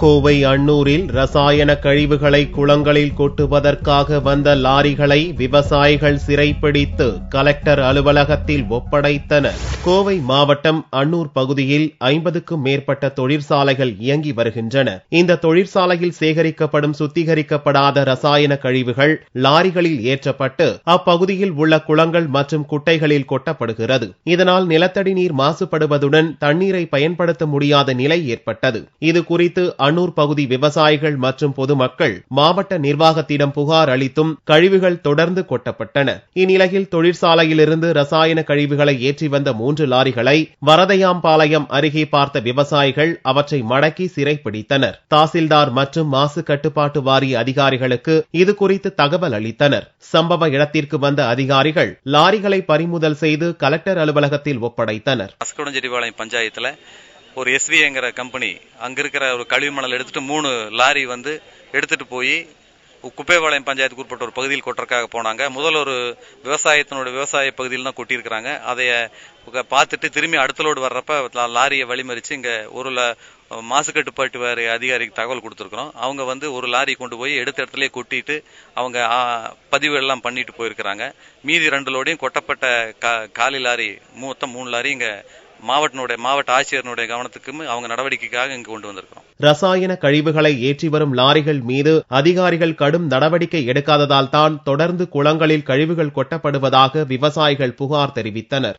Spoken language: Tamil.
கோவை அன்னூரில் ரசாயன கழிவுகளை குளங்களில் கொட்டுவதற்காக வந்த லாரிகளை விவசாயிகள் சிறைப்பிடித்து கலெக்டர் அலுவலகத்தில் ஒப்படைத்தனர். கோவை மாவட்டம் அன்னூர் பகுதியில் 50க்கும் மேற்பட்ட தொழிற்சாலைகள் இயங்கி வருகின்றன. இந்த தொழிற்சாலையில் சேகரிக்கப்படும் சுத்திகரிக்கப்படாத ரசாயன கழிவுகள் லாரிகளில் ஏற்றப்பட்டு அப்பகுதியில் உள்ள குளங்கள் மற்றும் குட்டைகளில் கொட்டப்படுகிறது. இதனால் நிலத்தடி நீர் மாசுபடுவதுடன் தண்ணீரை பயன்படுத்த முடியாத நிலை ஏற்பட்டது. இது குறித்து அன்னூர் பகுதி விவசாயிகள் மற்றும் பொதுமக்கள் மாவட்ட நிர்வாகத்திடம் புகார் அளித்தும் கழிவுகள் தொடர்ந்து கொட்டப்பட்டன. இந்நிலையில் தொழிற்சாலையிலிருந்து ரசாயன கழிவுகளை ஏற்றி வந்த 3 லாரிகளை வரதையாம்பாளையம் அருகே பார்த்த விவசாயிகள் அவற்றை மடக்கி சிறைப்பிடித்தனர். தாசில்தார் மற்றும் மாசு கட்டுப்பாட்டு வாரிய அதிகாரிகளுக்கு இது குறித்து தகவல் அளித்தனர். சம்பவ இடத்திற்கு வந்த அதிகாரிகள் லாரிகளை பறிமுதல் செய்து கலெக்டர் அலுவலகத்தில் ஒப்படைத்தனர். பஞ்சாயத்துல ஒரு எஸ்விங்கிற கம்பெனி அங்க இருக்கிற ஒரு கழிவு மணல் எடுத்துட்டு 3 லாரி எடுத்துட்டு போய் குப்பைபாளையம் பஞ்சாயத்துக்கு உட்பட்ட ஒரு பகுதியில் கொட்டுறதுக்காக போனாங்க. முதல் ஒரு விவசாய பகுதியில் தான் கொட்டியிருக்கிறாங்க. அதைய பார்த்துட்டு திரும்பி அடுத்த லோடு வர்றப்ப லாரியை வழிமறிச்சு இங்க ஒரு மாசு கட்டுப்பாட்டு வாரிய அதிகாரிக்கு தகவல் கொடுத்திருக்கிறோம். அவங்க ஒரு லாரி கொண்டு போய் எடுத்த இடத்துல கொட்டிட்டு அவங்க பதிவு எல்லாம் பண்ணிட்டு போயிருக்கிறாங்க. மீதி 2 லோடையும் கொட்டப்பட்ட காலி லாரி மொத்தம் 3 லாரி இங்க மாவட்ட ஆட்சியருடைய கவனத்துக்கு அவங்க நடவடிக்கைக்காக இங்கு கொண்டு வந்திருக்கிறோம். ரசாயன கழிவுகளை ஏற்றி வரும் லாரிகள் மீது அதிகாரிகள் கடும் நடவடிக்கை எடுக்காததால் தான் தொடர்ந்து குளங்களில் கழிவுகள் கொட்டப்படுவதாக விவசாயிகள் புகார் தெரிவித்தனர்.